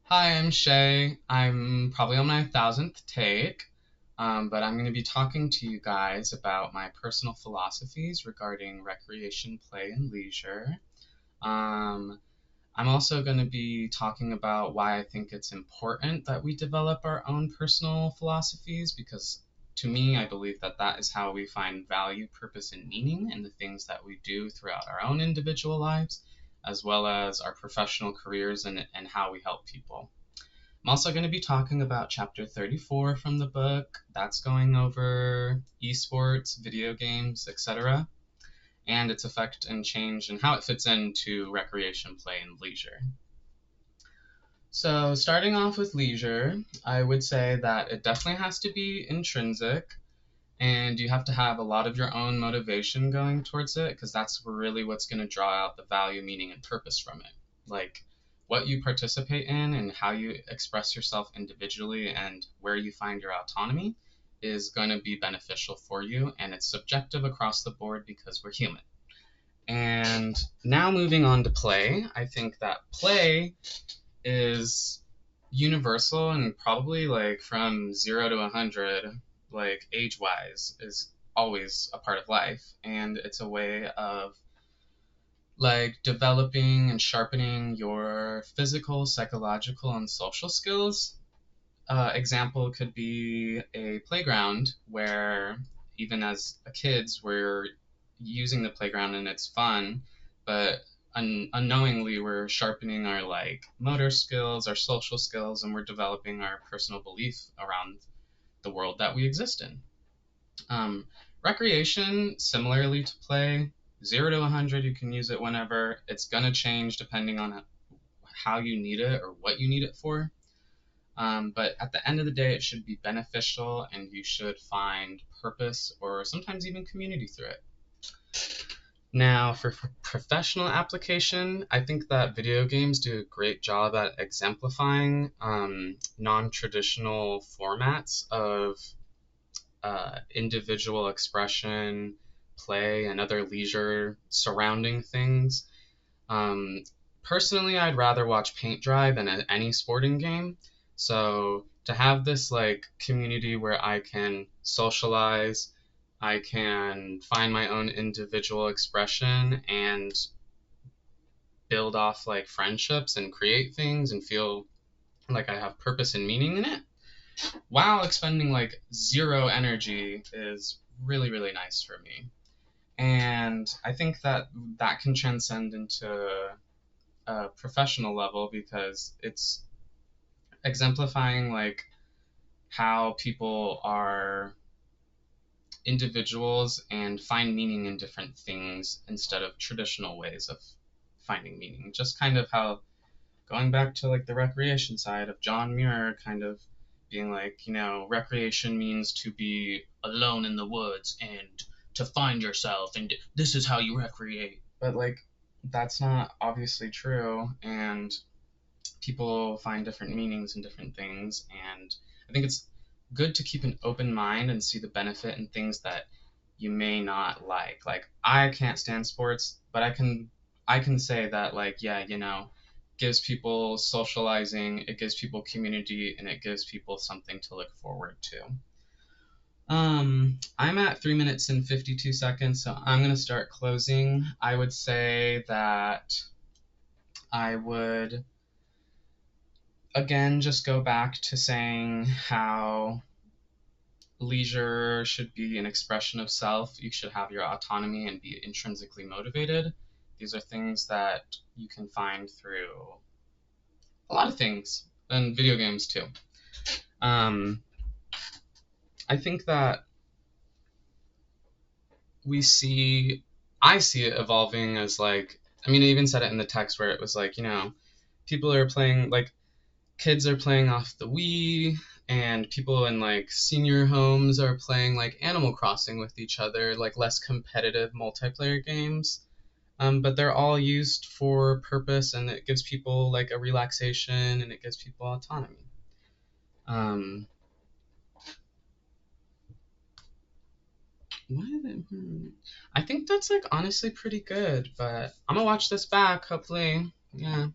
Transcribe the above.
Hi, I'm Shay. I'm probably on my thousandth take, but I'm going to be talking to you guys about my personal philosophies regarding recreation, play, and leisure. Um, I'm also going to be talking about why I think it's important that we develop our own personal philosophies because to me, I believe that that is how we find value, purpose, and meaning in the things that we do throughout our own individual lives, as well as our professional careers and how we help people. I'm also going to be talking about chapter 34 from the book. That's going over esports, video games, etc., and its effect and change and how it fits into recreation, play, and leisure. So, starting off with leisure, I would say that it definitely has to be intrinsic and you have to have a lot of your own motivation going towards it because that's really what's going to draw out the value, meaning, and purpose from it. Like what you participate in and how you express yourself individually and where you find your autonomy is going to be beneficial for you, and it's subjective across the board because we're human. And now moving on to play, I think that play is universal and probably like from 0 to 100, like age wise, is always a part of life. And it's a way of like developing and sharpening your physical, psychological, and social skills. Example could be a playground where even as kids we're using the playground and it's fun, but unknowingly we're sharpening our like motor skills, our social skills, and we're developing our personal belief around the world that we exist in. Um, Recreation, similarly to play, 0 to 100, you can use it whenever. It's gonna change depending on how you need it or what you need it for. But at the end of the day, it should be beneficial and you should find purpose or sometimes even community through it. Now, for professional application, I think that video games do a great job at exemplifying non traditional formats of individual expression, play, and other leisure surrounding things. Um, Personally, I'd rather watch paint dry than any sporting game. So to have this like community where I can socialize, I can find my own individual expression and build off like friendships and create things and feel like I have purpose and meaning in it while expending like zero energy is really, really nice for me. And I think that that can transcend into a professional level because it's exemplifying like how people are individuals and find meaning in different things instead of traditional ways of finding meaning. Just kind of how going back to like the recreation side of John Muir kind of being like, recreation means to be alone in the woods and to find yourself and this is how you recreate. But like that's not obviously true and people find different meanings in different things, and I think it's good to keep an open mind and see the benefit in things that you may not like. Like I can't stand sports, but I can say that like yeah, gives people socializing, it gives people community, and it gives people something to look forward to. I'm at 3 minutes and 52 seconds, so I'm gonna start closing. I would say that I would again just go back to saying how leisure should be an expression of self. You should have your autonomy and be intrinsically motivated. These are things that you can find through a lot of things, and video games too. Um, I think that we see, I see it evolving as like, I mean, I even said it in the text where it was like, people are playing like kids are playing off the Wii, and people in like senior homes are playing like Animal Crossing with each other, like less competitive multiplayer games. But they're all used for purpose, and it gives people like a relaxation, and it gives people autonomy. Um, why is it? I think that's like honestly pretty good, but I'm gonna watch this back. Hopefully, yeah.